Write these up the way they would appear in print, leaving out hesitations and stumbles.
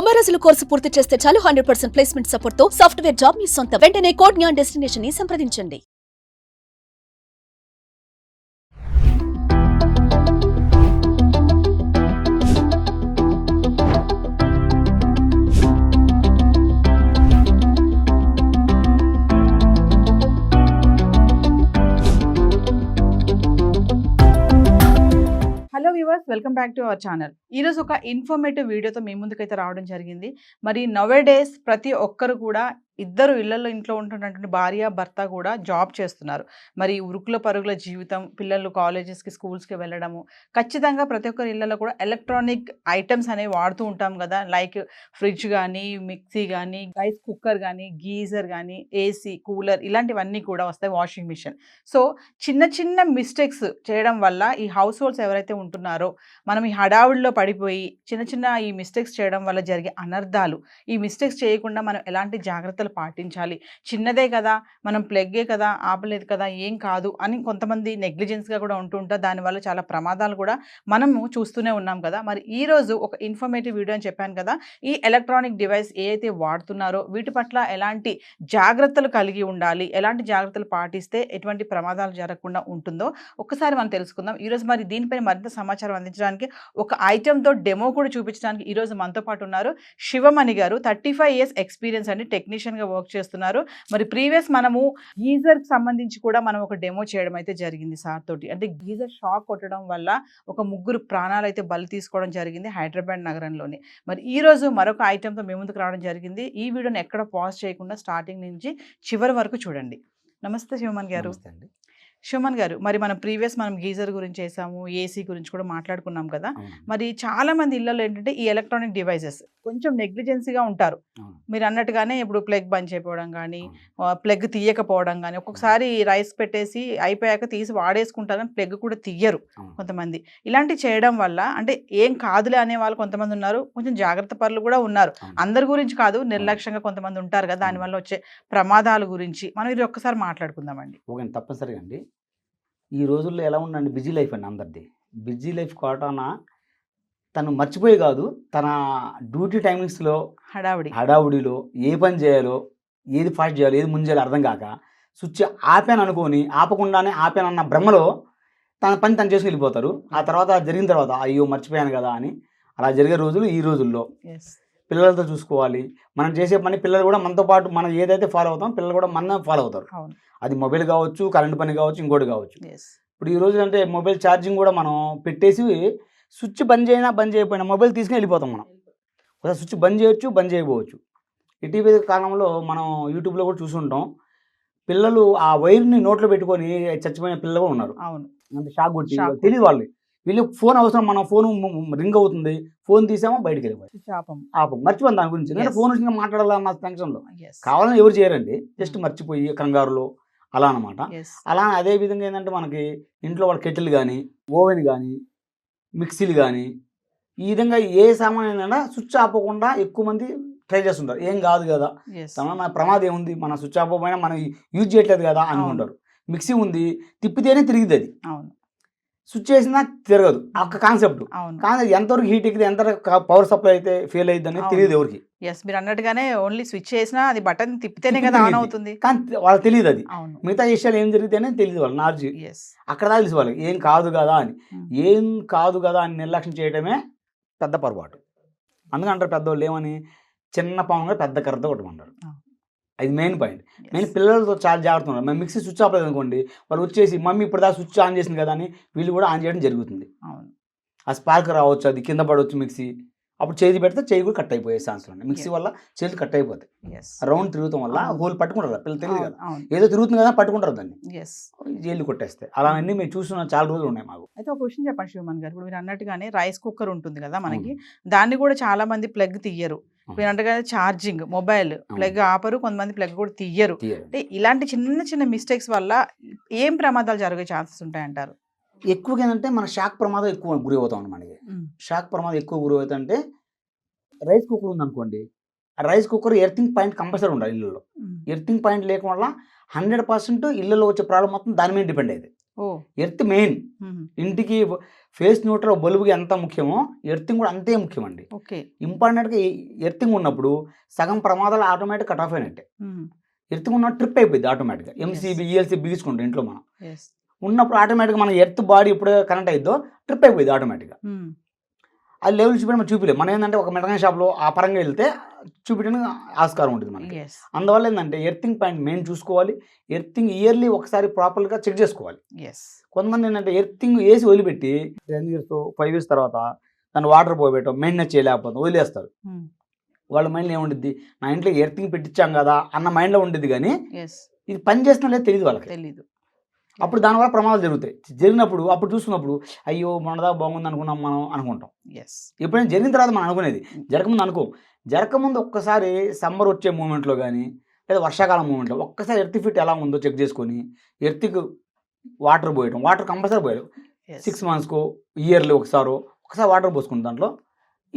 90 రోజుల కోర్సు పూర్తి చేస్తే చాలు 100% ప్లేస్మెంట్ సపోర్ట్ తో సాఫ్ట్వేర్ జాబ్ మీ సొంతం. వెంటనే కోడ్ జ్ఞాన్ డెస్టినేషన్ ని సంప్రదించండి. Hello viewers, welcome back to our channel. ఈరోజు ఒక ఇన్ఫర్మేటివ్ వీడియోతో మీ ముందుకైతే రావడం జరిగింది. మరి నవేడేస్ ప్రతి ఒక్కరు కూడా ఇద్దరు ఇంట్లో ఉంటున్నటువంటి భార్య భర్త కూడా జాబ్ చేస్తున్నారు. మరి ఉరుకుల పరుగుల జీవితం, పిల్లలు కాలేజెస్కి స్కూల్స్కి వెళ్ళడము, ఖచ్చితంగా ప్రతి ఒక్కరి ఇళ్లలో కూడా ఎలక్ట్రానిక్ ఐటమ్స్ అనేవి వాడుతూ ఉంటాం కదా. లైక్ ఫ్రిడ్జ్ కానీ, మిక్సీ కానీ, రైస్ కుక్కర్ కానీ, గీజర్ కానీ, ఏసీ, కూలర్ ఇలాంటివన్నీ కూడా వస్తాయి, వాషింగ్ మిషన్. సో చిన్న చిన్న మిస్టేక్స్ చేయడం వల్ల ఈ హౌస్ హోల్డ్స్ ఎవరైతే ఉంటున్నారో, మనం ఈ హడావుడిలో పడిపోయి చిన్న చిన్న ఈ మిస్టేక్స్ చేయడం వల్ల జరిగే అనర్థాలు, ఈ మిస్టేక్స్ చేయకుండా మనం ఎలాంటి జాగ్రత్తలు పాటించాలి. చిన్నదే కదా, మనం ప్లగ్గే కదా, ఆపలేదు కదా, ఏం కాదు అని కొంతమంది నెగ్లిజెన్స్గా కూడా ఉంటుంటారు. దానివల్ల చాలా ప్రమాదాలు కూడా మనము చూస్తూనే ఉన్నాం కదా. మరి ఈరోజు ఒక ఇన్ఫర్మేటివ్ వీడియో అని చెప్పాను కదా. ఈ ఎలక్ట్రానిక్ డివైస్ ఏ అయితే వాడుతున్నారో వీటి పట్ల ఎలాంటి జాగ్రత్తలు కలిగి ఉండాలి, ఎలాంటి జాగ్రత్తలు పాటిస్తే ఎటువంటి ప్రమాదాలు జరగకుండా ఉంటుందో ఒక్కసారి మనం తెలుసుకుందాం ఈరోజు. మరి దీనిపైన మరింత సమాచారం అందించడానికి, ఒక ఐటెంతో డెమో కూడా చూపించడానికి ఈరోజు మనతో పాటు ఉన్నారు శివమణి గారు. 35 years ఎక్స్పీరియన్స్ అండి, టెక్నీషియన్గా వర్క్ చేస్తున్నారు. మరి ప్రీవియస్ మనము గీజర్కి సంబంధించి కూడా మనం ఒక డెమో చేయడం అయితే జరిగింది సార్ తోటి. అంటే గీజర్ షాక్ కొట్టడం వల్ల ఒక 3 ప్రాణాలు అయితే బలి తీసుకోవడం జరిగింది హైదరాబాద్ నగరంలోని. మరి ఈ రోజు మరొక ఐటెంతో మీ ముందుకు రావడం జరిగింది. ఈ వీడియోని ఎక్కడ పాజ్ చేయకుండా స్టార్టింగ్ నుంచి చివరి వరకు చూడండి. నమస్తే శివమణి గారు. శివమణి గారు, మరి మనం గీజర్ గురించి చేసాము, ఏసీ గురించి కూడా మాట్లాడుకున్నాం కదా. మరి చాలా మంది ఇళ్లలో ఏంటంటే ఈ ఎలక్ట్రానిక్ డివైసెస్ కొంచెం నెగ్లిజెన్సీగా ఉంటారు. మీరు అన్నట్టుగానే ఇప్పుడు ప్లగ్ బంద్ చేయకపోవడం కానీ, ప్లగ్ తీయకపోవడం కానీ, ఒక్కొక్కసారి రైస్ పెట్టేసి అయిపోయాక తీసి వాడేసుకుంటారు కానీ ప్లగ్ కూడా తీయరు కొంతమంది. ఇలాంటివి చేయడం వల్ల అంటే ఏం కాదులే అనే వాళ్ళు కొంతమంది ఉన్నారు, కొంచెం జాగ్రత్త పరులు కూడా ఉన్నారు. అందరి గురించి కాదు, నిర్లక్ష్యంగా కొంతమంది ఉంటారు కదా. దానివల్ల వచ్చే ప్రమాదాల గురించి మనం ఇది ఒక్కసారి మాట్లాడుకుందామండి. ఓకే, తప్పనిసరిగా అండి. ఈ రోజుల్లో ఎలా ఉందండి, బిజీ లైఫ్ అండి అందరిది. బిజీ లైఫ్ కావటాన తను మర్చిపోయి కాదు, తన డ్యూటీ టైమింగ్స్లో హడావుడిలో ఏ పని చేయాలో, ఏది ఫాస్ట్ చేయాలో, ఏది ముందు చేయాలో అర్థం కాక స్విచ్ ఆపాను అనుకొని ఆపకుండానే ఆపానన్న భ్రమలో తన పని తను చేసుకుని వెళ్ళిపోతారు. ఆ తర్వాత జరిగిన తర్వాత అయ్యో మర్చిపోయాను కదా అని అలా జరిగే రోజులు ఈ రోజుల్లో. పిల్లలతో చూసుకోవాలి, మనం చేసే పని పిల్లలు కూడా మనతో పాటు, మనం ఏదైతే ఫాలో అవుతాం పిల్లలు కూడా మన ఫాలో అవుతారు. అది మొబైల్ కావచ్చు, కరెంట్ పని కావచ్చు, ఇంకోటి కావచ్చు. ఇప్పుడు ఈ రోజు అంటే మొబైల్ ఛార్జింగ్ కూడా మనం పెట్టేసి స్విచ్ బంద్ చేయకపోయినా మొబైల్ తీసుకుని వెళ్ళిపోతాం. మనం ఒకసారి స్విచ్ బంద్ చేయొచ్చు, బంద్ చేయకపోవచ్చు. ఇటీవల కాలంలో మనం యూట్యూబ్లో కూడా చూసుంటాం, పిల్లలు ఆ వైర్ని నోట్లో పెట్టుకొని చచ్చిపోయిన పిల్లలు కూడా ఉన్నారు. అంటే షాక్ కొట్టి తెలియదు వాళ్ళు. వీళ్ళు ఫోన్ అవసరం, మన ఫోన్ రింగ్ అవుతుంది, ఫోన్ తీసామో బయటకు వెళ్ళిపోయి ఆపం మర్చిపోయింది దాని గురించి. ఎందుకంటే ఫోన్ వచ్చి మాట్లాడాలన్న టెన్షన్లో కావాలని ఎవరు చేయరండి, జస్ట్ మర్చిపోయి కంగారులో అలా అనమాట. అలా అదే విధంగా ఏంటంటే మనకి ఇంట్లో వాళ్ళ కెటిల్ కానీ, ఓవెన్ కానీ, మిక్సీలు కానీ, ఈ విధంగా ఏ సామాన్ స్విచ్ ఆపకుండా ఎక్కువ మంది ట్రై చేస్తుంటారు. ఏం కాదు కదా, మన ప్రమాదం ఏముంది, మన స్విచ్ ఆపకపోయినా మనం యూజ్ చేయట్లేదు కదా అనుకుంటారు. మిక్సీ ఉంది, తిప్పితేనే తిరిగిద్ది, అది స్విచ్ చేసినా తిరగదు. ఒక కాన్సెప్ట్. కానీ ఎంతవరకు హీట్ ఎక్కితే, ఎంత పవర్ సప్లై అయితే ఫెయిల్ అయ్యింది అనేది తెలియదు ఎవరికి. మీరు అన్నట్టుగానే ఓన్లీ స్విచ్ చేసినా అది బటన్ తిప్పితేనే కదా ఆన్ అవుతుంది, కానీ వాళ్ళకి తెలియదు. అది మిగతా విషయాలు ఏం జరిగితేనే తెలియదు వాళ్ళు, నాలెడ్జ్ అక్కడ తెలుసు వాళ్ళకి. ఏం కాదు కదా అని, ఏం కాదు కదా అని నిర్లక్ష్యం చేయడమే పెద్ద పొరపాటు. అందుకంటారు పెద్దవాళ్ళు ఏమని, చిన్న పాముగా పెద్ద కర్రతో కొట్టమంటారు. అది మెయిన్ పాయింట్. మెయిన్ పిల్లలతో చాలా జాగ్రత్త ఉన్నారు. మేము మిక్సీ స్విచ్ ఆపలేదు అనుకోండి, వాళ్ళు వచ్చేసి మమ్మీ ఇప్పుడు దాకా స్విచ్ ఆన్ చేసింది కదా అని వీళ్ళు కూడా ఆన్ చేయడం జరుగుతుంది. ఆ స్పార్క్ రావచ్చు, అది కింద పడవచ్చు మిక్సీ. అప్పుడు చేతి పెడితే చేయి కూడా కట్ అయిపోయే ఛాన్స్ ఉన్నాయి. మిక్సీ వల్ల చేతులు కట్ అయిపోతాయి, రౌండ్ తిరుగుతాం వల్ల హోల్ పట్టుకుంటారు. పిల్లలు తెలియదు కదా, ఏదో తిరుగుతుంది కదా పట్టుకుంటారు దాన్ని, జైలు కొట్టేస్తే. అలాంటి మేము చూస్తున్న చాలా రోజులు ఉన్నాయి మాకు. అయితే ఒక క్వశ్చన్ చెప్పండి శివమణి గారు, ఇప్పుడు మీరు అన్నట్టుగానే రైస్ కుక్కర్ ఉంటుంది కదా మనకి, దాన్ని కూడా చాలా మంది ప్లగ్ తీయరు. మీరు అన్నట్టుగానే ఛార్జింగ్ మొబైల్ ప్లగ్ ఆపరు, కొంతమంది ప్లగ్ కూడా తీయరు. అంటే ఇలాంటి చిన్న చిన్న మిస్టేక్స్ వల్ల ఏం ప్రమాదాలు జరిగే ఛాన్సెస్ ఉంటాయంటారు? ఎక్కువగా ఏంటంటే మన షాక్ ప్రమాదం ఎక్కువ గురి అవుతాం. మనకి షాక్ ప్రమాదం ఎక్కువ గురి అవుతుంటే, రైస్ కుక్కర్ ఉందనుకోండి, ఆ rice cooker earthing point compulsory ఉండాలి ఇళ్ళలో. ఎర్తింగ్ పాయింట్ లేకుండా 100% ఇళ్ళలో వచ్చే ప్రాబ్లం మొత్తం దాని మీద డిపెండ్ అయ్యేది. ఓ ఎర్త్ మెయిన్. ఇంటికి ఫేస్ న్యూట్రల్ బల్బుకి ఎంత ముఖ్యమో ఎర్తింగ్ కూడా అంతే ముఖ్యం అండి. ఓకే. ఇంపార్టెంట్గా ఎర్తింగ్ ఉన్నప్పుడు సగం ప్రమాదాలు ఆటోమేటిక్ కట్ ఆఫ్ అయినట్టే. ఎర్తింగ్ ఉన్న ట్రిప్ అయిపోయింది ఆటోమేటిక్గా. ఎంసీబీ ఈఎల్సీ బిగించుకుంటాం ఇంట్లో మనం ఉన్నప్పుడు ఆటోమేటిక్గా మన ఎర్త్ బాడీ ఎప్పుడు కనెక్ట్ అయిద్దో ట్రిప్ అయిపోయింది ఆటోమేటిక్గా. అది లెవెల్ చూపించడం మనం చూపిలేం. మనం ఏంటంటే ఒక మెకానిక్ షాప్లో ఆ పరంగా వెళ్తే చూపించడానికి ఆస్కారం ఉంటుంది మనకి. అందువల్ల ఏంటంటే ఎర్తింగ్ పాయింట్ మెయిన్ చూసుకోవాలి. ఎర్తింగ్ ఇయర్లీ ఒకసారి ప్రాపర్గా చెక్ చేసుకోవాలి. కొంతమంది ఏంటంటే ఎర్తింగ్ వేసి వదిలిపెట్టి 10 years 5 years తర్వాత దాన్ని వాటర్ పోయబెట్టడం మెయింటెనెన్స్ చేయలేకపోతే వదిలేస్తారు. వాళ్ళ మైండ్లో ఏముండిద్ది, నా ఇంట్లో ఎర్తింగ్ పెట్టించాం కదా అన్న మైండ్లో ఉండిద్ది. కానీ ఇది పని చేస్తున్నా లేదు తెలియదు వాళ్ళకి. తెలియదు. అప్పుడు దానివల్ల ప్రమాదాలు జరుగుతాయి. జరిగినప్పుడు అప్పుడు చూస్తున్నప్పుడు అయ్యో మనదా బాగుంది అనుకున్నాం మనం అనుకుంటాం. ఎప్పుడైనా జరిగిన తర్వాత మనం అనుకునేది, జరగముందు అనుకో. జరగముందు ఒక్కసారి సమ్మర్ వచ్చే మూమెంట్లో కానీ లేదా వర్షాకాలం మూమెంట్లో ఒక్కసారి ఎర్త్ ఫిట్ ఎలా ఉందో చెక్ చేసుకొని ఎర్త్కి వాటర్ పోయడం. వాటర్ కంపల్సరీ పోయడం. 6 monthsకో ఇయర్లీ ఒకసారి వాటర్ పోసుకుంటాం. దాంట్లో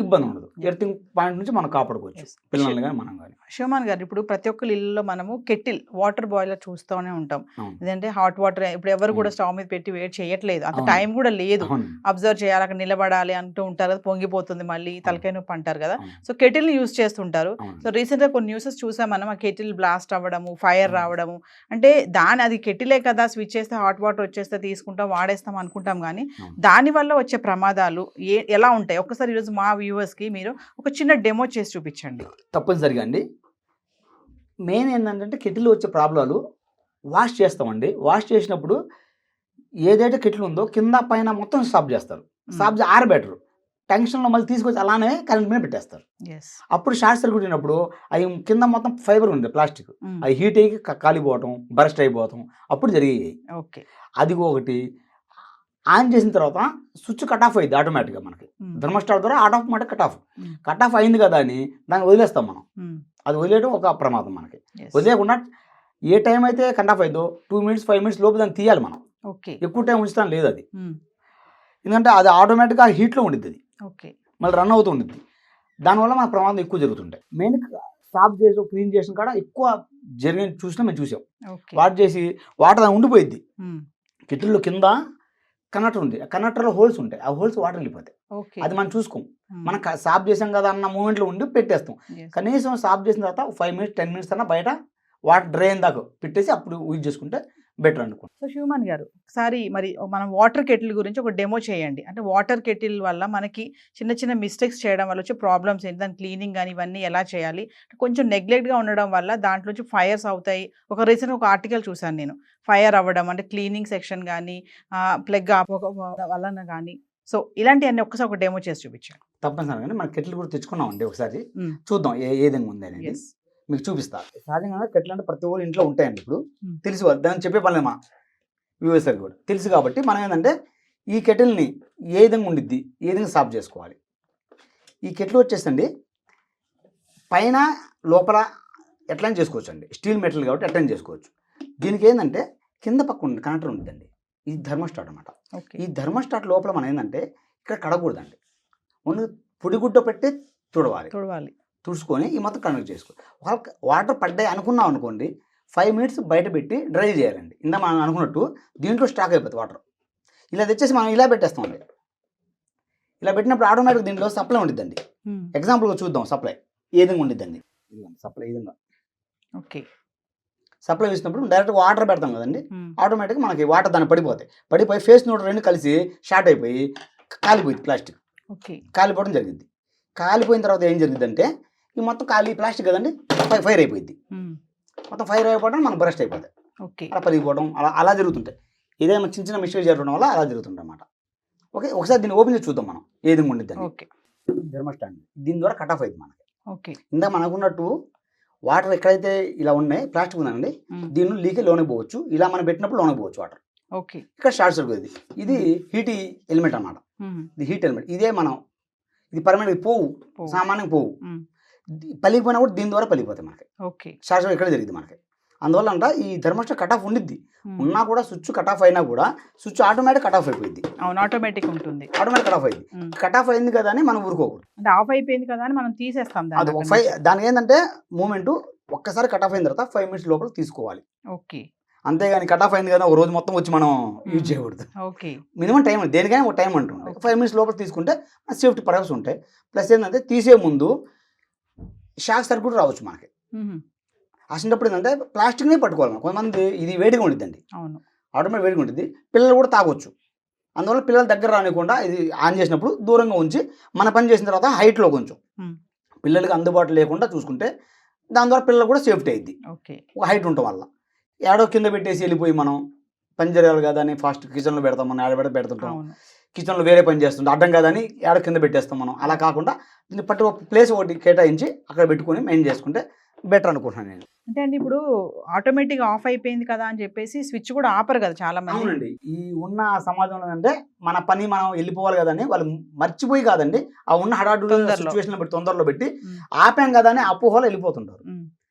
ఇబ్బంది ఉండదు. ఎర్తింగ్ పాయింట్ నుంచి మనం కాపాడుకోవచ్చు పిల్లల్ని కానీ మనం కానీ. శివమాన్ గారు, ఇప్పుడు ప్రతి ఒక్కరి ఇళ్ళలో మనము కెటిల్ వాటర్ బాయిలర్ చూస్తూనే ఉంటాం. ఎందుకంటే హాట్ వాటర్ ఇప్పుడు ఎవరు కూడా స్టవ్ మీద పెట్టి వేడి చేయట్లేదు. అంత టైం కూడా లేదు. అబ్జర్వ్ చేయాలి, అక్కడ నిలబడాలి అంటూ ఉంటారు కదా, పొంగిపోతుంది మళ్ళీ తలకాయ నొప్పి అంటారు కదా. సో కెటిల్ ని యూజ్ చేస్తుంటారు. సో రీసెంట్ గా కొన్ని న్యూసెస్ చూసాం మనం, ఆ కెటిల్ బ్లాస్ట్ అవ్వడము, ఫైర్ రావడము. అంటే అది కెటిలే కదా, స్విచ్ చేస్తే హాట్ వాటర్ వచ్చేస్తే తీసుకుంటాం వాడేస్తాం అనుకుంటాం. కానీ దాని వల్ల వచ్చే ప్రమాదాలు ఎలా ఉంటాయి? ఒక్కసారి ఈరోజు మా వ్యూవర్స్కి మీరు ఒక చిన్న డెమో చేసి చూపించండి. తప్పనిసరిగా అండి. మెయిన్ ఏంటంటే కెటిల్ వచ్చే ప్రాబ్లాలు వాష్ చేస్తామండి. వాష్ చేసినప్పుడు ఏదైతే కెటిల్ ఉందో కింద పైన మొత్తం సాఫ్ చేస్తారు. సాఫ్ ఆరబెట్టరు. టెన్షన్లో మళ్ళీ తీసుకొచ్చి అలానే కరెంట్ మీద పెట్టేస్తారు. అప్పుడు షార్ట్ సర్క్యూట్ అయినప్పుడు అవి కింద మొత్తం ఫైబర్ ఉంది ప్లాస్టిక్, అవి హీట్ అయ్యి కాలిపోవటం, బరస్ట్ అయిపోవటం అప్పుడు జరిగాయి. ఓకే. అది ఒకటి. ఆన్ చేసిన తర్వాత స్విచ్ కట్ ఆఫ్ అయింది ఆటోమేటిక్గా. మనకి థర్మోస్టాట్ ద్వారా ఆటోమేటిక్ కట్ ఆఫ్ అయింది కదా అని దాన్ని వదిలేస్తాం మనం. అది వదిలేయడం ఒక ప్రమాదం మనకి. వదిలేకుండా ఏ టైం అయితే కట్ ఆఫ్ అయిందో 2 minutes 5 minutes లోపు దాన్ని తీయాలి మనం. ఎక్కువ టైం ఉంచుతాం లేదు అది. ఎందుకంటే అది ఆటోమేటిక్గా హీట్లో ఉండిద్ది. అది మళ్ళీ రన్ అవుతూ ఉండిద్ది. దానివల్ల మన ప్రమాదం ఎక్కువ జరుగుతుంటాయి. మెయిన్ సాఫ్ చేసి క్లీన్ చేసిన కాడ ఎక్కువ జరిగిన మేము చూసాం. వాటర్ చేసి వాటర్ ఉండిపోయిద్ది. కెటిల్లో కింద కనెక్టర్ ఉంది, ఆ కనెక్టర్లో హోల్స్ ఉంటాయి. ఆ హోల్స్ వాటర్ వెళ్ళిపోతాయి. అది మనం చూసుకోం. మనం సాఫ్ చేసాం కదా అన్న మూమెంట్లో ఉండి పెట్టేస్తాం. కనీసం సాఫ్ చేసిన తర్వాత 5 minutes 10 minutes అన్నా బయట వాటర్ డ్రై అయిన దాకా పెట్టేసి అప్పుడు యూజ్ చేసుకుంటే బెటర్ అనుకుంటాం. సో శివమాన్ గారు, ఒకసారి మరి మనం వాటర్ కెటిల్ గురించి ఒక డెమో చేయండి. అంటే వాటర్ కెటిల్ వల్ల మనకి చిన్న చిన్న మిస్టేక్స్ చేయడం వల్ల వచ్చే ప్రాబ్లమ్స్ ఏంటి, దాని క్లీనింగ్ కానీ ఇవన్నీ ఎలా చేయాలి. కొంచెం నెగ్లెక్ట్గా ఉండడం వల్ల దాంట్లోంచి ఫైర్స్ అవుతాయి. ఒక రీసెంట్ ఒక ఆర్టికల్ చూసాను నేను, ఫైర్ అవ్వడం అంటే క్లీనింగ్ సెక్షన్ కానీ ప్లగ్ వలన కానీ. సో ఇలాంటివన్నీ ఒక్కసారి ఒక డెమో చేసి చూపించాను. తప్పనిసరిగా కానీ మన కెటిల్ కూడా తెచ్చుకున్నామండి. ఒకసారి చూద్దాం ఏ విధంగా ఉంది అనేది మీకు చూపిస్తా. సహజంగా కెటిల్ అంటే ప్రతి ఒక్కరు ఇంట్లో ఉంటాయండి. ఇప్పుడు తెలుసు దాన్ని చెప్పే పని మా వ్యూవర్స్కి కూడా తెలుసు. కాబట్టి మనం ఏంటంటే ఈ కెటిల్ని ఏ విధంగా ఉండిద్ది, ఏ విధంగా సాఫ్ చేసుకోవాలి. ఈ కెటిల్ వచ్చేసండి పైన లోపల ఎట్లయినా చేసుకోవచ్చు అండి. స్టీల్ మెటల్ కాబట్టి ఎట్లయినా చేసుకోవచ్చు. దీనికి ఏంటంటే కింద పక్కన కనెక్టర్ ఉంటుందండి. ఇది థర్మోస్టాట్ అనమాట. ఈ థర్మోస్టాట్ లోపల మనం ఏంటంటే ఇక్కడ కడగకూడదండి. ముందు పొడిగుడ్డ పెట్టి తుడవాలి. తుడుచుకొని ఈ మొత్తం కనెక్ట్ చేసుకో. వాటర్ పడ్డాయి అనుకున్నాం అనుకోండి, 5 minutes బయట పెట్టి డ్రై చేయాలండి. ఇందా మనం అనుకున్నట్టు దీంట్లో స్టాక్ అయిపోతుంది వాటర్. ఇలా తెచ్చేసి మనం ఇలా పెట్టేస్తామండి. ఇలా పెట్టినప్పుడు ఆటోమేటిక్ దీంట్లో సప్లై ఉండిద్దండి. ఎగ్జాంపుల్గా చూద్దాం సప్లై ఏ విధంగా ఉండిద్దండి. సప్లై ఈ విధంగా సప్లై వేసినప్పుడు డైరెక్ట్గా వాటర్ పెడతాం కదండి. ఆటోమేటిక్గా మనకి వాటర్ దాన్ని పడిపోయి ఫేస్ న్యూట్రల్ 2 కలిసి షార్ట్ అయిపోయి కాలిపోయింది. ప్లాస్టిక్ కాలిపోవడం జరిగింది. కాలిపోయిన తర్వాత ఏం జరిగిందంటే ఈ మొత్తం ప్లాస్టిక్ కదండి ఫైర్ అయిపోయింది. మొత్తం ఫైర్ అయిపోవడం మనకు బరస్ట్ అయిపోతాయి. అలా పలిగిపోవడం అలా జరుగుతుంటాయి. ఏదైనా చిన్న చిన్న మిస్టేక్ జరగడం వల్ల అలా జరుగుతుంటాయి అన్నమాట. ఓకే, ఒకసారి దీన్ని ఓపెన్ చేసి చూద్దాం మనం ఏ విధంగా ఉండిద్ది. థర్మోస్టాట్ దీని ద్వారా కట్ ఆఫ్ అయింది మనకి. ఇందా మనకున్నట్టు వాటర్ ఎక్కడైతే ఇలా ఉన్నాయి ప్లాస్టిక్ ఉందండి, దీన్ని లీకే లోనికి పోవచ్చు. ఇలా మనం పెట్టినప్పుడు లోనికి పోవచ్చు వాటర్. ఇక్కడ షార్ట్ సర్క్యూట్. ఇది హీట్ ఎలిమెంట్ అన్నమాట. ఇది హీట్ ఎలిమెంట్. ఇది పర్మనెంట్ పోవు, సామాన్యంగా పోవు. పలిగిపోయినా కూడా దీని ద్వారా పలిగిపోతాయి మనకి. షార్ట్ సర్క్యూట్ ఇక్కడ జరిగింది మనకి. అందువల్ల అంట ఈ థర్మోస్టాట్ కట్ ఆఫ్ ఉండిద్ది. ఉన్నా కూడా స్విచ్ కట్ ఆఫ్ అయినా కూడా స్విచ్ ఆటోమేటిక్ కట్ ఆఫ్ అయిపోయింది. ఆటోమేటిక్ ఉంటుంది. ఆటోమేటిక్ కట్ ఆఫ్ అయింది. కట్ ఆఫ్ అయింది కదా అని మనం ఊరుకోకూడదు. అంటే ఆఫ్ అయిపోయింది కదా అని మనం తీసేస్తాం. దానికి ఏంటంటే మూమెంట్ ఒక్కసారి కట్ ఆఫ్ అయిన తర్వాత 5 minutes లోపల తీసుకోవాలి. అంతేగాని కట్ ఆఫ్ అయింది కదా ఒక రోజు మొత్తం వచ్చి మనం యూజ్ చేయకూడదు. ఓకే. మినిమం టైం దేనికైనా ఒక టైం ఉంటుంది. 5 minutes లోపల తీసుకుంటే సేఫ్టీ పర్పస్ ఉంటాయి. ప్లస్ ఏంటంటే తీసే ముందు షాక్ సర్క్యూట్ రావచ్చు మనకి. అసలు ఏంటంటే ప్లాస్టిక్నే పట్టుకోవాలి. కొంతమంది ఇది వేడిగా ఉండిద్దండి, అవును, ఆటోమేటిక్ వేడిగా ఉంటుంది, పిల్లలు కూడా తాగొచ్చు. అందువల్ల పిల్లల దగ్గర రానికుండా ఇది ఆన్ చేసినప్పుడు దూరంగా ఉంచి మన పని చేసిన తర్వాత హైట్లో కొంచెం పిల్లలకి అందుబాటులో లేకుండా చూసుకుంటే దాని ద్వారా పిల్లలు కూడా సేఫ్టీ అయింది. ఓకే. ఒక హైట్ ఉండటం వల్ల ఏడో కింద పెట్టేసి వెళ్ళిపోయి మనం పని జరగాలి కదా అని ఫాస్ట్ కిచెన్లో పెడతాం, మనం ఏడ పెడుతుంటాం, కిచెన్లో వేరే పని చేస్తుంటాం, అడ్డం కాదని ఏడ కింద పెట్టేస్తాం మనం. అలా కాకుండా దీన్ని పట్టి ఒక ప్లేస్ ఒకటి కేటాయించి అక్కడ పెట్టుకొని మెయింటైన్ చేసుకుంటే బెటర్ అనుకుంటున్నాను నేను. అంటే అండి ఇప్పుడు ఆటోమేటిక్ ఆఫ్ అయిపోయింది కదా అని చెప్పేసి స్విచ్ కూడా ఆపరు కదా చాలా మంది. అవునండి, ఈ ఉన్న సమాజంలో అంటే మన పని మనం వెళ్ళిపోవాలి కదని వాళ్ళు మర్చిపోయి కాదండి, ఆ ఉన్న హడాడు సిచ్యువేషన్ పెట్టి తొందరలో పెట్టి ఆపాం కదా అని అపోహలో వెళ్ళిపోతుంటారు.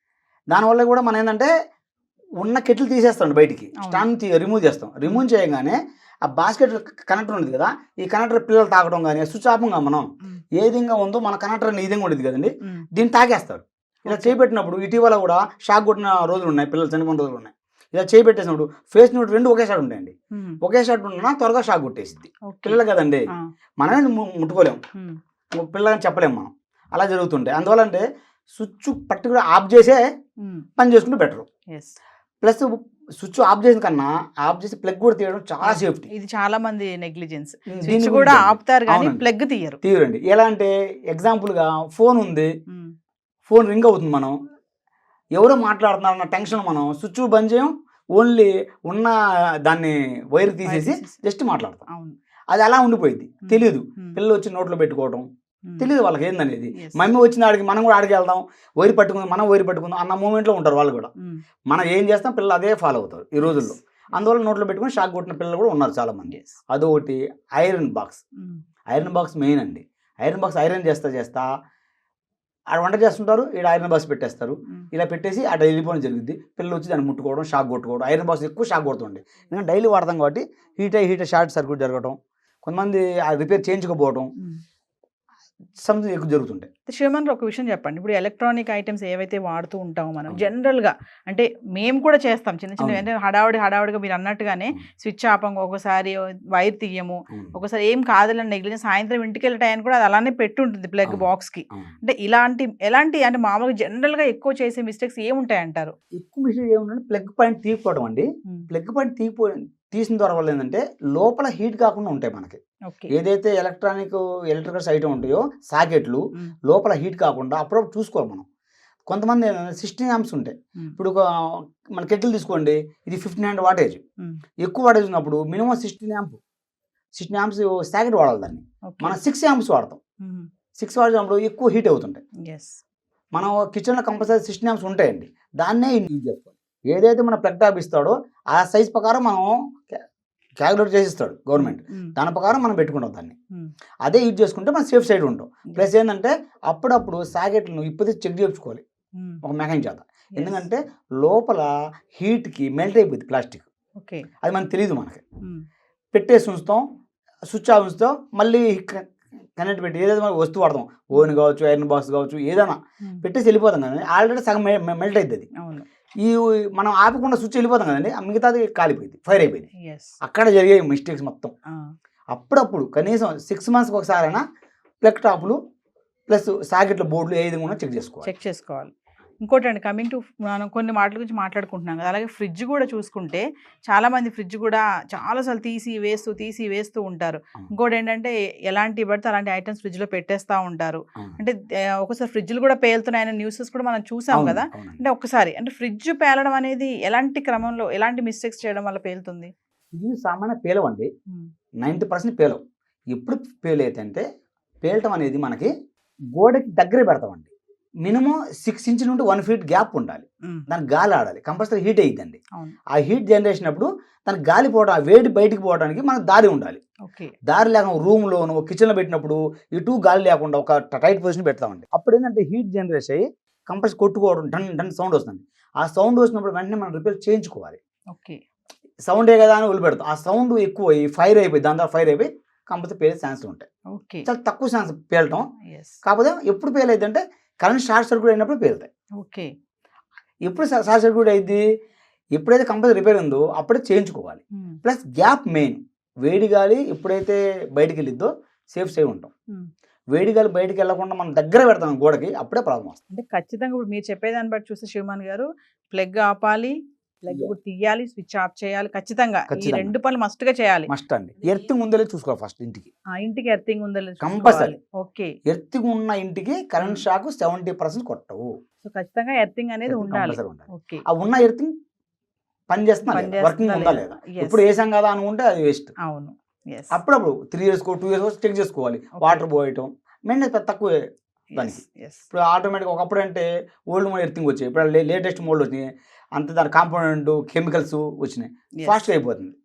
దానివల్ల కూడా మనం ఏంటంటే ఉన్న కెట్లు తీసేస్తాం బయటికి, స్టాండ్ రిమూవ్ చేస్తాం. రిమూవ్ చేయగానే ఆ బాస్కెట్ కనెక్టర్ ఉంది కదా, ఈ కనెక్టర్ పిల్లలు తాగడం కానీ స్విచ్ ఆపంగా మనం ఏ విధంగా ఉందో మన కనెక్టర్ ఈ విధంగా ఉండేది కదండి, దీన్ని తాగేస్తారు. ఇలా చేపెట్టినప్పుడు ఇటీవల కూడా షాక్ కొట్టిన రోజులు ఉన్నాయి, పిల్లలు చనిపోయిన రోజులు ఉన్నాయి. ఇలా చేపెట్టేసినప్పుడు ఫేస్ నోట్ 2 ఒకే షాట్ ఉంటాయండి. ఒకే షాట్ ఉన్నా త్వరగా షాక్ కొట్టేసింది. పిల్లలు కదండి, మనమే ముట్టుకోలేము, పిల్లలని చెప్పలేము మనం. అలా జరుగుతుంటాయి. అందువల్ల అంటే స్విచ్ పర్టికులర్ ఆఫ్ చేసే పని చేసుకుంటే బెటర్. ప్లస్ స్విచ్ ఆఫ్ చేసిన కన్నా ఆఫ్ చేసి ప్లగ్ కూడా తీయడం చాలా సేఫ్టీ. ఇది చాలా మంది నెగ్లిజెన్స్, స్విచ్ కూడా ఆపుతారు కానీ ప్లగ్ తీయరండి. ఎలా అంటే ఎగ్జాంపుల్గా ఫోన్ ఉంది, ఫోన్ రింగ్ అవుతుంది, మనం ఎవరో మాట్లాడుతున్నారన్న టెన్షన్ మనం స్విచ్ బంద్ చేయం, ఓన్లీ ఉన్న దాన్ని వైర్ తీసేసి జస్ట్ మాట్లాడతాం. అది అలా ఉండిపోయింది, తెలియదు. పిల్లలు వచ్చి నోట్లో పెట్టుకోవడం తెలియదు వాళ్ళకి ఏందనేది. మమ్మీ వచ్చిన ఆడికి మనం కూడా ఆడికి వెళ్దాం, వైర్ పట్టుకుందాం, మనం వైర్ పట్టుకుందాం అన్న మూమెంట్లో ఉంటారు వాళ్ళు కూడా. మనం ఏం చేస్తాం పిల్లలు అదే ఫాలో అవుతారు ఈ రోజుల్లో. అందువల్ల నోట్లో పెట్టుకుని షాక్ కొట్టిన పిల్లలు కూడా ఉన్నారు చాలా మంది. అదొకటి ఐరన్ బాక్స్ మెయిన్ అండి. ఐరన్ బాక్స్ ఐరన్ చేస్తా ఆడ వంట చేస్తుంటారు, ఇక్కడ ఐరన్ బాక్స్ పెట్టేస్తారు. ఇలా పెట్టేసి అక్కడ వెళ్ళిపోవడం జరుగుద్ది. పిల్లలు వచ్చి దాన్ని ముట్టుకోవడం, షాక్ కొట్టుకోవడం. ఐరన్ బాక్స్ ఎక్కువ షాక్ కొడుతుంది, ఎందుకంటే డైలీ వాడతాం కాబట్టి హీట్ షార్ట్ సర్క్యూట్ జరగడం, కొంతమంది రిపేర్ చేయించుకోపోవడం, సంథింగ్ ఎక్కువ జరుగుతుంటాయి. శివమన్ ఒక విషయం చెప్పండి, ఇప్పుడు ఎలక్ట్రానిక్ ఐటమ్స్ ఏవైతే వాడుతూ ఉంటామో మనం జనరల్గా, అంటే మేము కూడా చేస్తాం చిన్న చిన్న, అంటే హడావుడిగా మీరు అన్నట్టుగానే స్విచ్ ఆపం, ఒకసారి వైర్ తీయము, ఒకసారి ఏం కాదులని నెగ్లిజెన్స్, సాయంత్రం ఇంటికి వెళ్ళే టైం కూడా అది అలానే పెట్టుంటుంది ప్లగ్ బాక్స్కి. అంటే ఎలాంటి అంటే మామూలుగా జనరల్గా ఎక్కువ చేసే మిస్టేక్స్ ఏముంటాయి అంటారు? ఎక్కువ మిస్టేక్ ఏముందంటే ప్లగ్ పాయింట్ తీయకపోవడం అండి. ప్లగ్ పాయింట్ తీసిన ద్వారా వల్ల ఏంటంటే లోపల హీట్ కాకుండా ఉంటాయి మనకి. ఏదైతే ఎలక్ట్రికల్స్ ఐటమ్ ఉంటాయో సాకెట్లు లోపల హీట్ కాకుండా అప్పుడప్పుడు చూసుకోవాలి మనం. కొంతమంది 16 amps ఉంటాయి. ఇప్పుడు మన కెటిల్ తీసుకోండి, ఇది 1500 wattage, ఎక్కువ వాటేజ్ ఉన్నప్పుడు మినిమం 16 amps సాకెట్ వాడాలి. దాన్ని మనం 6 amps వాడతాం. 6 వాడేజ్ ఉన్నప్పుడు ఎక్కువ హీట్ అవుతుంటాయి. మనం కిచెన్లో కంపల్సరీ 16 amps ఉంటాయండి, దాన్నే యూజ్ చేసుకోవాలి. ఏదైతే మన ప్లగ్ టాప్ ఇస్తాడో ఆ సైజ్ ప్రకారం మనం క్యాలిక్యులేట్ చేసిస్తాడు గవర్నమెంట్, దాని ప్రకారం మనం పెట్టుకుంటాం దాన్ని. అదే యూజ్ చేసుకుంటే మనం సేఫ్ సైడ్ ఉంటాం. ప్లస్ ఏంటంటే అప్పుడప్పుడు సాకెట్లను ఇప్పుడు చెక్ చేయించుకోవాలి ఒక మెకానిక్ చేత, ఎందుకంటే లోపల హీట్కి మెల్ట్ అయిపోయింది ప్లాస్టిక్, అది మనకు తెలియదు. మనకి పెట్టేసి ఉంచుతాం, స్విచ్ ఆఫ్ ఉంచుతాం, మళ్ళీ కనెక్ట్ పెట్టి ఏదైతే మనకి వస్తువు వాడతాం, ఓవెన్ కావచ్చు, ఐరన్ బాక్స్ కావచ్చు, ఏదైనా పెట్టేసి వెళ్ళిపోతాం కదండి, ఆల్రెడీ సగం మెల్ట్ అవుతుంది. ఈ మనం ఆపకుండా స్విచ్ వెళ్ళిపోతాం కదండి, మిగతాది కాలిపోయింది, ఫైర్ అయిపోయింది. అక్కడ జరిగే మిస్టేక్స్ మొత్తం. అప్పుడప్పుడు కనీసం 6 monthsకి ఒకసారైనా ప్లగ్ టాపులు ప్లస్ సాకెట్ల బోర్డులు ఏ విధంగా చెక్ చేసుకోవాలి. ఇంకోటి అండి, కమింగ్ టు మనం కొన్ని మాటల గురించి మాట్లాడుకుంటున్నాం కదా, అలాగే ఫ్రిడ్జ్ కూడా చూసుకుంటే చాలా మంది ఫ్రిడ్జ్ కూడా చాలాసార్లు తీసి వేస్తూ ఉంటారు. ఇంకోటి ఏంటంటే ఎలాంటి పడితే అలాంటి ఐటమ్స్ ఫ్రిడ్జ్లో పెట్టేస్తూ ఉంటారు. అంటే ఒకసారి ఫ్రిడ్జ్లు కూడా పేలుతున్నాయనే న్యూసెస్ కూడా మనం చూసాం కదా. అంటే ఒకసారి అంటే ఫ్రిడ్జ్ పేలడం అనేది ఎలాంటి క్రమంలో ఎలాంటి మిస్టేక్స్ చేయడం వల్ల పేలుతుంది? ఇది సామాన్య పేలవండి, 90% పేలవు. ఎప్పుడు పేలైతే అంటే పేలటం అనేది మనకి గోడకి దగ్గర పెడతామండి. మినిమం 6 inches నుండి 1 feet గ్యాప్ ఉండాలి, దానికి గాలి ఆడాలి, కంపల్సరీ హీట్ అయ్యిద్దండి. ఆ హీట్ జనరేషన్ అప్పుడు దానికి గాలి పోవడం, ఆ వేడి బయటికి పోవడానికి మనకు దారి ఉండాలి. దారి లేకుండా రూమ్లోను కిచెన్లో పెట్టినప్పుడు ఇటు గాలి లేకుండా ఒక టైట్ పొజిషన్ పెడతామండి. అప్పుడు ఏంటంటే హీట్ జనరేట్ అయ్యి కంపల్సరీ కొట్టుకోవడం, డన్ సౌండ్ వస్తుంది. ఆ సౌండ్ వచ్చినప్పుడు వెంటనే మనం రిపేర్ చేయించుకోవాలి. సౌండే కదా అని వదిలిపెడతాం, ఆ సౌండ్ ఎక్కువ ఫైర్ అయిపోయి దాని ద్వారా ఫైర్ అయిపోయి కంపల్సరీ పేలే ఛాన్స్ ఉంటాయి. చాలా తక్కువ ఛాన్స్ పేలటం. కాకపోతే ఎప్పుడు పేలైతే అంటే కరెంట్ షార్ట్ సర్క్యూట్ అయినప్పుడు పేలుతాయి. ఓకే. ఎప్పుడు షార్ట్ సర్క్యూట్ అయింది, ఎప్పుడైతే కంపల్సరీ రిపేర్ ఉందో అప్పుడే చేయించుకోవాలి. ప్లస్ గ్యాప్ మెయిన్, వేడి గాలి ఎప్పుడైతే బయటికి వెళ్ళిద్దో సేఫ్ ఉంటాం. వేడి గాలి బయటికి వెళ్ళకుండా మనం దగ్గర పెడతాం గోడకి, అప్పుడే ప్రాబ్లం వస్తుంది. అంటే ఖచ్చితంగా ఇప్పుడు మీరు చెప్పేదాన్ని బట్టి చూస్తే శివమాన్ గారు ప్లగ్ ఆపాలి, ప్లగ్ తీయాలి, స్విచ్ ఆఫ్ చేయాలి, ఖచ్చితంగా ఈ రెండు పనులు మస్ట్ గా చేయాలి. మస్ట్ అండి. ఎర్తింగ్ ఉందో చూసుకోవాలి ఫస్ట్ ఇంటికి. ఇంటికి ఎర్తింగ్ ఉందో కంపల్సరీ. ఓకే, ఎర్తింగ్ ఉన్న ఇంటికి కరెంట్ షాక్ 70% కొట్టవు. సో ఖచ్చితంగా ఎర్తింగ్ అనేది ఉండాలి. ఓకే, ఆ ఉన్న ఎర్తింగ్ పని చేస్తున్నా, వర్కింగ్ ఉందా లేదా, ఇప్పుడు వేసాం కదా అనుకుంటే అది వేస్ట్. అవును, అప్పుడప్పుడు 3 years 2 years చెక్ చేసుకోవాలి. వాటర్ పోయటం మెయింటెనెన్స్ తక్కువ దానికి. ఇప్పుడు ఆటోమేటిక్ ఒకప్పుడు అంటే ఓల్డ్ మోడ్ ఎర్తింగ్ వచ్చాయి, ఇప్పుడు లేటెస్ట్ మోడ్ వచ్చినాయి, అంత దాని కాంపోనెంట్ కెమికల్స్ వచ్చినాయి, ఫాస్ట్గా అయిపోతుంది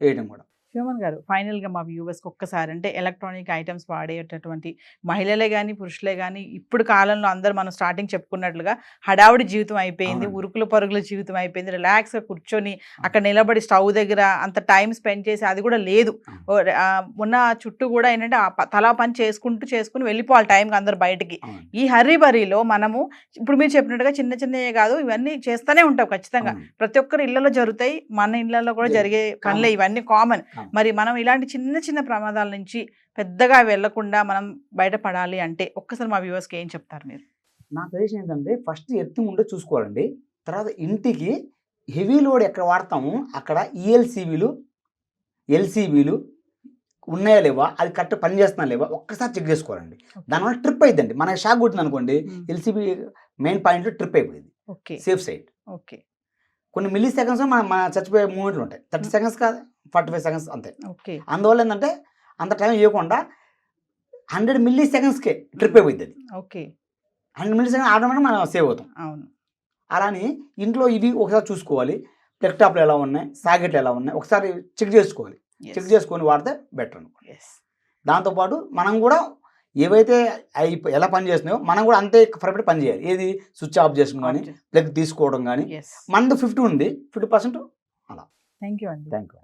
వేయటం కూడా. శివమన్ గారు, ఫైనల్ గా మా వ్యూవర్స్కి ఒక్కసారి అంటే ఎలక్ట్రానిక్ ఐటమ్స్ వాడేటటువంటి మహిళలే కానీ పురుషులే కానీ ఇప్పుడు కాలంలో అందరూ మనం స్టార్టింగ్ చెప్పుకున్నట్లుగా హడావుడి జీవితం అయిపోయింది, ఉరుకుల పరుగుల జీవితం అయిపోయింది. రిలాక్స్గా కూర్చొని అక్కడ నిలబడి స్టవ్ దగ్గర అంత టైం స్పెండ్ చేసి అది కూడా లేదు. ఉన్న చుట్టూ కూడా ఏంటంటే తలా పని చేసుకుని వెళ్ళిపోవాలి టైంకి అందరు బయటికి. ఈ హర్రీ బరీలో మనము ఇప్పుడు మీరు చెప్పినట్టుగా చిన్న చిన్నవే కాదు, ఇవన్నీ చేస్తూనే ఉంటాం ఖచ్చితంగా. ప్రతి ఒక్కరు ఇళ్లలో జరుగుతాయి, మన ఇళ్లలో కూడా జరిగే పనులే, ఇవన్నీ కామన్. మరి మనం ఇలాంటి చిన్న చిన్న ప్రమాదాల నుంచి పెద్దగా వెళ్లకుండా మనం బయటపడాలి అంటే ఒక్కసారి మా వ్యూవర్స్కి ఏం చెప్తారు మీరు? నా సజెషన్ ఏంటంటే ఫస్ట్ ఎర్తింగ్ ఉంటే చూసుకోవాలండి. తర్వాత ఇంటికి హెవీ లోడ్ ఎక్కడ వాడతాము అక్కడ ఎల్సీబీలు ఉన్నాయా లేవా, అది కరెక్ట్ పని చేస్తున్నా లేవా ఒక్కసారి చెక్ చేసుకోవాలండి. దానివల్ల ట్రిప్ అయిద్దండి. మనకి షాక్ కొట్టింది అనుకోండి, ఎల్సీబీ మెయిన్ పాయింట్ ట్రిప్ అయిపోయింది. Safe side. ఓకే, కొన్ని మిల్లీ సెకండ్స్ మన చచ్చిపోయే మూమెంట్లు ఉంటాయి, 30 seconds కాదు 45 seconds అంతే. అందువల్ల ఏంటంటే అంత టైం ఇవ్వకుండా 100 milliseconds ట్రిప్ అయిపోయింది అది. 100 milliseconds ఆటోమేటిక్ మనం సేవ్ అవుతాం. అవును. అలాని ఇంట్లో ఇవి ఒకసారి చూసుకోవాలి, ప్లగ్ టాప్లు ఎలా ఉన్నాయి, సాకెట్లు ఎలా ఉన్నాయి ఒకసారి చెక్ చేసుకోవాలి. చెక్ చేసుకొని వాడితే బెటర్ అనుకోండి. దాంతోపాటు మనం కూడా ఏవైతే అవి ఎలా పని చేస్తున్నాయో మనం కూడా అంతే పర్ఫెక్ట్ పని చేయాలి. ఏది స్విచ్ ఆఫ్ చేసుకుని కానీ ప్లగ్ తీసుకోవడం కానీ. మనది 50 ఉంది, 50% అలా. థ్యాంక్ యూ అండి. Thank you.